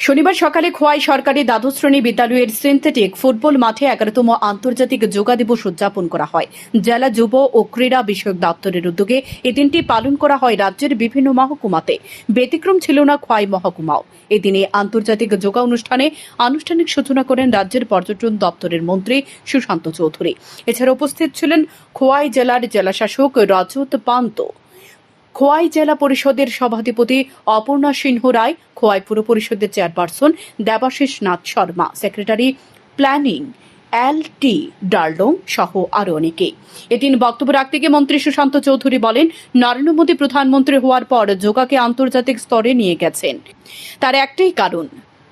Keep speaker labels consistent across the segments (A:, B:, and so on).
A: শনিবার সকালে খোয়াই সরকারি দ্বাদশ শ্রেণী বিদ্যালয়ের সিনথেটিক ফুটবল মাঠে 11তম আন্তর্জাতিক যোগা দিবস উদযাপন করা হয়। জেলা যুব ও ক্রীড়া বিষয়ক দপ্তরের উদ্যোগে এই দিনটি পালন করা হয় রাজ্যের বিভিন্ন মহকুমাতে। ব্যতিক্রম ছিল না খোয়াই মহকুমাও। এদিনে আন্তর্জাতিক যোগা অনুষ্ঠানে আনুষ্ঠানিক সূচনা করেন রাজ্যের পর্যটন দপ্তরের মন্ত্রী সুশান্ত চৌধুরী। এছাড়া উপস্থিত ছিলেন খোয়াই জেলার জেলাশাসক রজত পান্ত, খোয়াই জেলা পরিষদের সভাধিপতি অপর্ণা সিংহ রায়, খোয়াই পুর পরিষদের chairperson Debashis Nath Sharma, secretary planning LT Darlong সহ আরো অনেকে। এদিন বক্তব্য রাখতে গিয়ে মন্ত্রী সুশান্ত চৌধুরী বলেন, নরেন্দ্র মোদী প্রধানমন্ত্রী হওয়ার পর যোগাকে আন্তর্জাতিক স্তরে নিয়ে গেছেন। তার একটাই কারণ,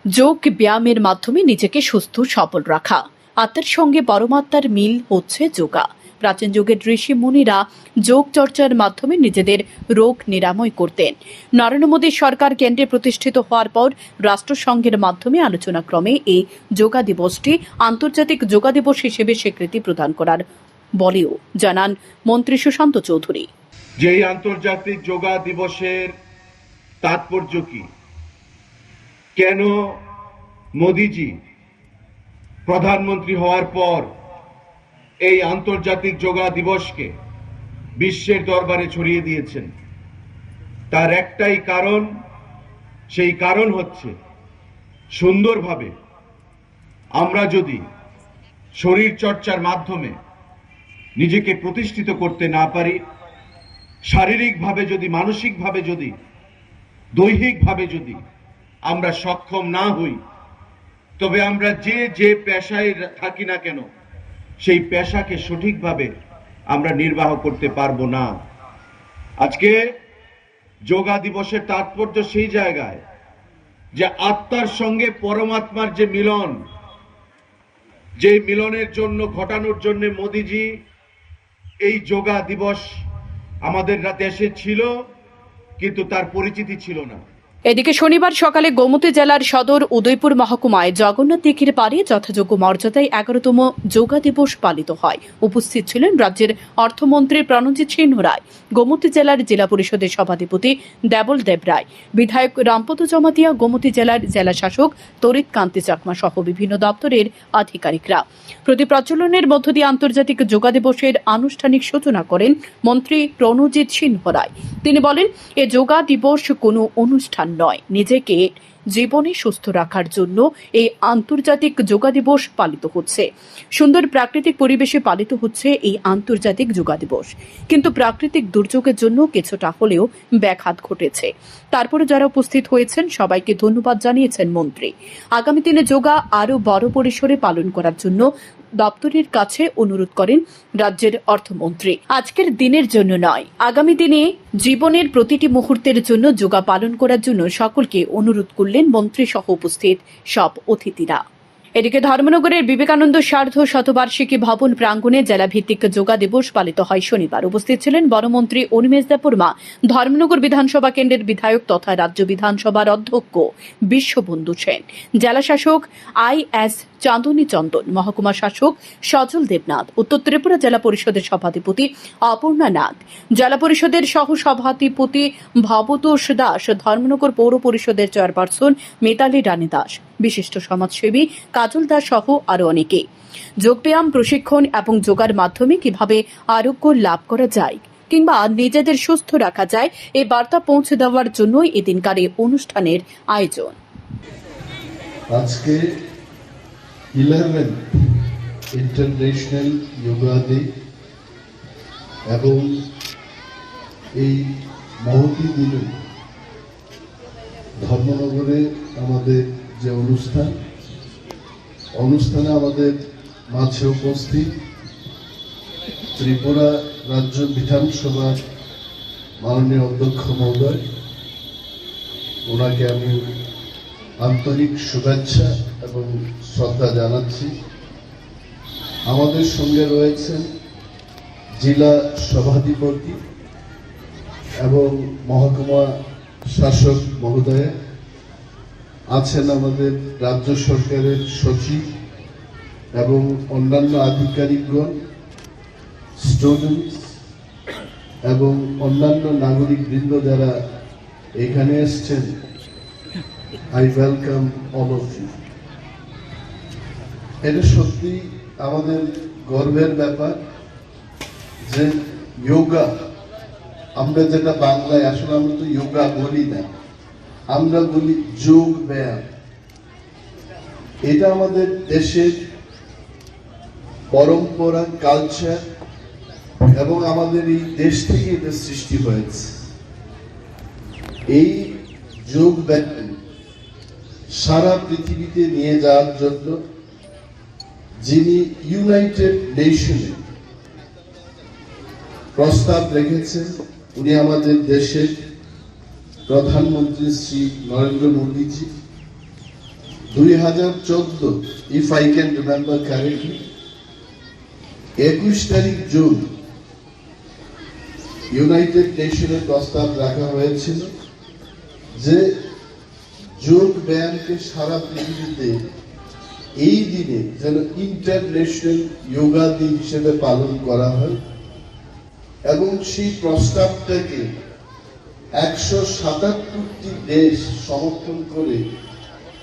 A: যোগ ব্যায়ামের মাধ্যমে নিজেকে সুস্থ সবল রাখা। আত্মার সঙ্গে পরমাত্মার মিল হচ্ছে যোগা। প্রাচীন যুগের ঋষি মুনিরা যোগ চর্চার মাধ্যমে নিজেদের রোগ নিরাময় করতেন। নরেন্দ্র মোদীর সরকার কেন্দ্রে প্রতিষ্ঠিত হওয়ার পর রাষ্ট্রসংঘের মাধ্যমে আলোচনাক্রমে এই যোগা দিবসটি আন্তর্জাতিক যোগা দিবস হিসেবে স্বীকৃতি প্রদান করার বলেও জানান মন্ত্রী সুশান্ত চৌধুরী।
B: যে এই আন্তর্জাতিক যোগা দিবসের তাৎপর্য কি, কেন মোদিজি প্রধানমন্ত্রী হওয়ার পর এই আন্তর্জাতিক যোগা দিবসকে বিশ্বের দরবারে ছড়িয়ে দিয়েছেন, তার একটাই কারণ। সেই কারণ হচ্ছে সুন্দরভাবে আমরা যদি শরীর চর্চার মাধ্যমে নিজেকে প্রতিষ্ঠিত করতে না পারি, শারীরিকভাবে যদি, মানসিকভাবে যদি, দৈহিকভাবে যদি আমরা সক্ষম না হই, তবে আমরা যে পেশায় থাকি না কেন সেই পেশাকে সঠিকভাবে আমরা নির্বাহ করতে পারবো না। আজকে যোগা দিবসের তাৎপর্য সেই জায়গায় যে আত্মার সঙ্গে পরমাত্মার যে মিলন, যে মিলনের জন্য ঘটানোর জন্য মোদিজি এই যোগা দিবস আমাদের দেশে ছিল, কিন্তু তার পরিচিতি ছিল না।
A: এদিকে শনিবার সকালে গোমতী জেলার সদর উদয়পুর মহকুমায় জগন্নাথ দিঘির পাড়ে যথাযোগ্য মর্যাদায় 11তম যোগা দিবস পালিত হয়। উপস্থিত ছিলেন রাজ্যের অর্থমন্ত্রী প্রণজিৎ সিংহ রায়, গোমতী জেলার জেলা পরিষদের সভাধিপতি দেবল দেব রায়, বিধায়ক রামপদ জমাতিয়া, গোমতী জেলার জেলা শাসক তরিৎ কান্তি চাকমা সহ বিভিন্ন দপ্তরের আধিকারিকরা। প্রতি প্রচলনের মধ্য দিয়ে আন্তর্জাতিক যোগা দিবসের আনুষ্ঠানিক সূচনা করেন মন্ত্রী প্রণজিৎ সিংহ রায়। তিনি বলেন, এ যোগা দিবস কোনো অনুষ্ঠান নয়, নিজেকে জীবনে সুস্থ রাখার জন্য এই আন্তর্জাতিক যোগা দিবস পালিত হচ্ছে। সুন্দর প্রাকৃতিক পরিবেশে পালিত হচ্ছে এই আন্তর্জাতিক যোগা দিবস, কিন্তু প্রাকৃতিক দুর্যোগের জন্য কিছুটা হলেও ব্যাঘাত ঘটেছে। তারপরে যারা উপস্থিত হয়েছেন সবাইকে ধন্যবাদ জানিয়েছেন মন্ত্রী। আগামী দিনে যোগা আরও বড় পরিসরে পালন করার জন্য দপ্তরের কাছে অনুরোধ করেন রাজ্যের অর্থমন্ত্রী। আজকের দিনের জন্য নয়, আগামী দিনে জীবনের প্রতিটি মুহূর্তের জন্য যোগা পালন করার জন্য সকলকে অনুরোধ করলেন মন্ত্রী সহ উপস্থিত সব অতিথিরা। এদিকে ধর্মনগরের বিবেকানন্দ সার্ধ শতবার্ষিকী ভবন প্রাঙ্গণে জেলাভিত্তিক যোগা দিবস পালিত হয় শনিবার। উপস্থিত ছিলেন বনমন্ত্রী অনিমেষ দেববর্মা, ধর্মনগর বিধানসভা কেন্দ্রের বিধায়ক তথা রাজ্য বিধানসভার অধ্যক্ষ বিশ্ববন্ধু সেন, জেলাশাসক IS চাঁদনী চন্দন, মহকুমা শাসক সজল দেবনাথ, উত্তর ত্রিপুরা জেলা পরিষদের সভাধিপতি অপর্ণা নাথ, জেলা পরিষদের সহ সভাধিপতি ভবতোষ দাস, ধর্মনগর পৌর পরিষদের চেয়ারপারসন মিতালি রানী দাস, বিশিষ্ট সমাজসেবী কাজল দাস সহ আরো অনেকে। যোগব্যায়াম প্রশিক্ষণ এবং যোগার মাধ্যমে কিভাবে আরোগ্য লাভ করা যায় কিংবা নিজেদের সুস্থ রাখা যায় এই বার্তা পৌঁছে দেওয়ার জন্যই এদিনকার এই অনুষ্ঠানের আয়োজন।
C: আজকে 11th ইন্টারন্যাশনাল যোগা ডে এবং এই মহতী দিনে ধর্মনগরে আমাদের যে অনুষ্ঠানে আমাদের মাঝে উপস্থিত ত্রিপুরা রাজ্য বিধানসভার মাননীয় অধ্যক্ষ মহোদয়, ওনাকে আমি আন্তরিক শুভেচ্ছা এবং শ্রদ্ধা জানাচ্ছি। আমাদের সঙ্গে রয়েছেন জেলা সভাধিপতি এবং মহকুমা শাসক মহোদয়, আছেন আমাদের রাজ্য সরকারের সচিব এবং অন্যান্য আধিকারিকগণ, স্টুডেন্টস এবং অন্যান্য নাগরিক বৃন্দ যারা এখানে এসছেন। I welcome all of you. এটা সত্যি আমাদের গর্বের ব্যাপার যে যোগা, আমরা যেটা বাংলায় আসলে আমরা তো যোগা বলি না, আমরা বলি যোগ ব্যায়াম। এটা আমাদের দেশের পরম্পরা, কালচার এবং আমাদের এই দেশ থেকে এটা সৃষ্টি হয়েছে। এই যোগ ব্যায়াম সারা পৃথিবীতে নিয়ে যাওয়ার জন্য যিনি ইউনাইটেড নেশনে প্রস্তাব রেখেছেন, উনি আমাদের দেশের প্রধানমন্ত্রী শ্রী নরেন্দ্র মোদীজি। 2014, if I can remember correctly, 21 তারিখ জুন ইউনাইটেড নেশনের প্রস্তাব রাখা হয়েছিল যে যোগ ব্যায়ামকে সারা পৃথিবীতে এই দিনে যেন ইন্টারন্যাশনাল যোগা দিন হিসেবে পালন করা হয়, এবং সেই প্রস্তাবটাকে 177টি দেশ সমর্থন করে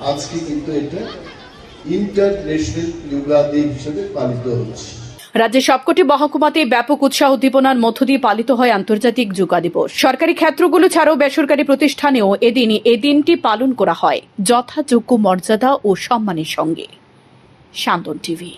C: আজকে কিন্তু এটা ইন্টারন্যাশনাল যোগা দিন হিসেবে পালিত হচ্ছে।
A: রাজ্যের সবকটি মহকুমাতে ব্যাপক উৎসাহ উদ্দীপনার মধ্য দিয়ে পালিত হয় আন্তর্জাতিক যোগা দিবস। সরকারি ক্ষেত্রগুলো ছাড়াও বেসরকারি প্রতিষ্ঠানেও এই দিনটি পালন করা হয় যথাযোগ্য মর্যাদা ও সম্মানের সঙ্গে। শান্তন টিভি।